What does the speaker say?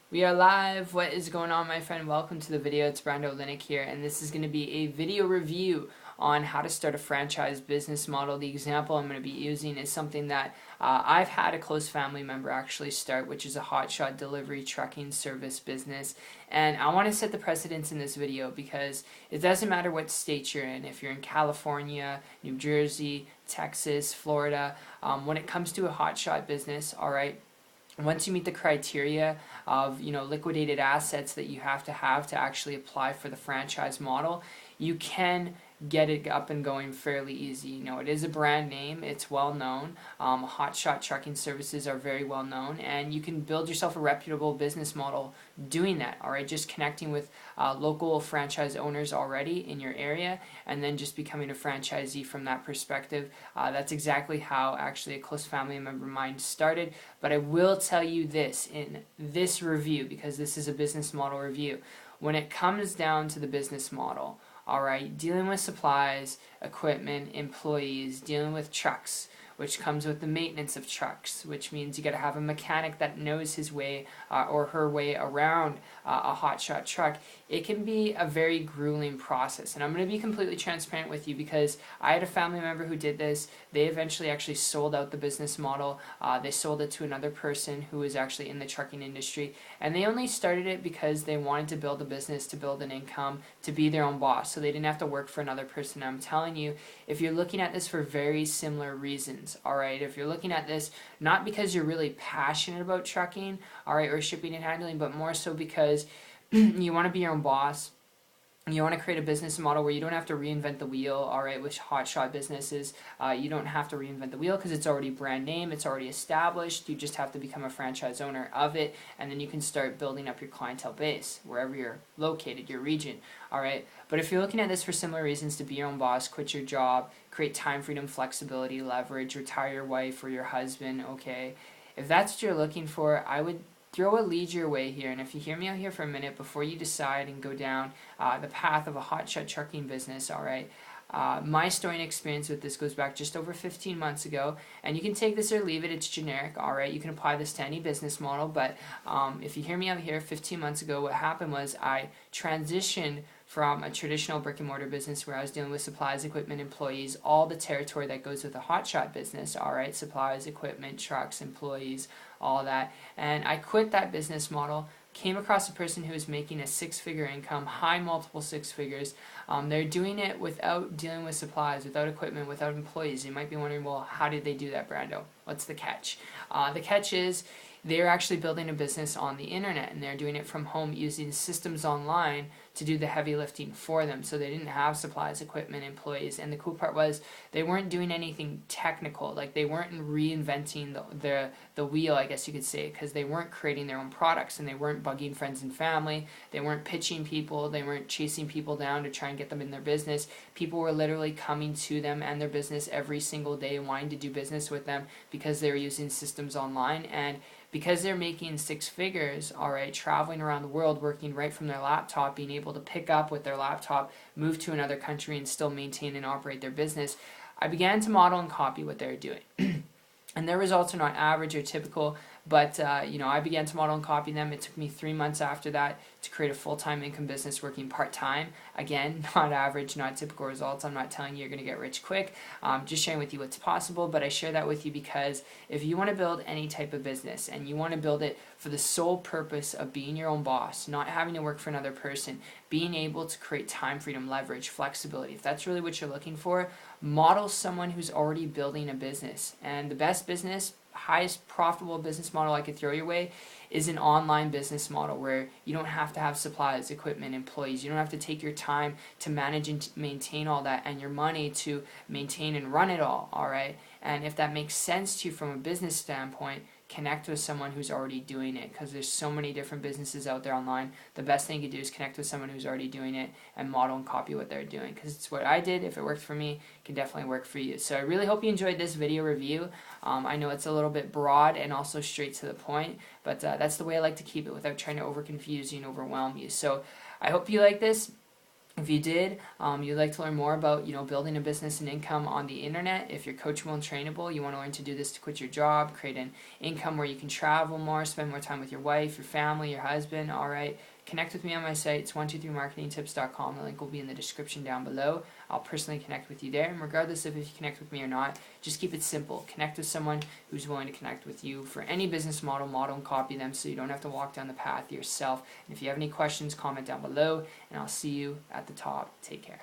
We are live. What is going on, my friend? Welcome to the video. It's Brando Linick here, and this is going to be a video review on how to start a franchise business model. The example I'm going to be using is something that I've had a close family member actually start, which is a hotshot delivery trucking service business. And I want to set the precedence in this video because it doesn't matter what state you're in. If you're in California, New Jersey, Texas, Florida, when it comes to a hotshot business, all right, once you meet the criteria of liquidated assets that you have to actually apply for the franchise model, you can get it up and going fairly easy. It is a brand name, it's well known. Hotshot trucking services are very well known, and you can build yourself a reputable business model doing that. All right, just connecting with local franchise owners already in your area, and then just becoming a franchisee from that perspective. That's exactly how actually a close family member of mine started. But I will tell you this in this review, because this is a business model review. When it comes down to the business model, all right, dealing with supplies, equipment, employees, dealing with trucks, which comes with the maintenance of trucks, which means you got to have a mechanic that knows his way or her way around a hotshot truck. It can be a very grueling process, and I'm going to be completely transparent with you because I had a family member who did this. They eventually actually sold out the business model. They sold it to another person who was actually in the trucking industry, and they only started it because they wanted to build a business, to build an income, to be their own boss, so they didn't have to work for another person. I'm telling you, if you're looking at this for very similar reasons, all right, if you're looking at this not because you're really passionate about trucking, all right, or shipping and handling, but more so because you want to be your own boss. You want to create a business model where you don't have to reinvent the wheel, all right, which hotshot businesses, you don't have to reinvent the wheel because it's already brand name, it's already established. You just have to become a franchise owner of it, and then you can start building up your clientele base wherever you're located, your region, all right. But if you're looking at this for similar reasons, to be your own boss, quit your job, create time freedom, flexibility, leverage, retire your wife or your husband, okay, if that's what you're looking for, I would throw a lead your way here. And if you hear me out here for a minute before you decide and go down the path of a hotshot trucking business, all right, my story and experience with this goes back just over 15 months ago, and you can take this or leave it. It's generic, all right. You can apply this to any business model, but if you hear me out here, 15 months ago, what happened was I transitioned from a traditional brick and mortar business where I was dealing with supplies, equipment, employees, all the territory that goes with a hotshot business, all right, supplies, equipment, trucks, employees, all that. And I quit that business model, came across a person who was making a six-figure income, high multiple six figures. They're doing it without dealing with supplies, without equipment, without employees. You might be wondering, well, how did they do that, Brando? What's the catch? The catch is they're actually building a business on the internet, and they're doing it from home using systems online to do the heavy lifting for them. So they didn't have supplies, equipment, employees. And the cool part was they weren't doing anything technical. Like, they weren't reinventing the wheel, I guess you could say, because they weren't creating their own products, and they weren't bugging friends and family. They weren't pitching people. They weren't chasing people down to try and get them in their business. People were literally coming to them and their business every single day, wanting to do business with them because they were using systems online. And because they're making six figures, all right, traveling around the world, working right from their laptop, being able to pick up with their laptop, move to another country, and still maintain and operate their business, I began to model and copy what they're doing. And their results are not average or typical, but I began to model and copy them. It took me 3 months after that to create a full-time income business working part-time. Again, not average, not typical results. I'm not telling you you're going to get rich quick. Just sharing with you what's possible, but I share that with you because if you want to build any type of business and you want to build it for the sole purpose of being your own boss, not having to work for another person, being able to create time freedom, leverage, flexibility, if that's really what you're looking for, model someone who's already building a business. And the best business, highest profitable business model I could throw your way is an online business model where you don't have to have supplies, equipment, employees. You don't have to take your time to manage and maintain all that, and your money to maintain and run it all right? And if that makes sense to you from a business standpoint, connect with someone who's already doing it, because there's so many different businesses out there online. The best thing you can do is connect with someone who's already doing it and model and copy what they're doing, because it's what I did. If it worked for me, it can definitely work for you. So I really hope you enjoyed this video review. I know it's a little bit broad and also straight to the point, but that's the way I like to keep it without trying to over confuse you and overwhelm you. So I hope you like this. If you did, you'd like to learn more about building a business and income on the internet. If you're coachable and trainable, you want to learn to do this to quit your job, create an income where you can travel more, spend more time with your wife, your family, your husband. All right, connect with me on my site. It's 123marketingtips.com. The link will be in the description down below. I'll personally connect with you there. And regardless of if you connect with me or not, just keep it simple. Connect with someone who's willing to connect with you for any business model, and copy them so you don't have to walk down the path yourself. And if you have any questions, comment down below, and I'll see you at the top. Take care.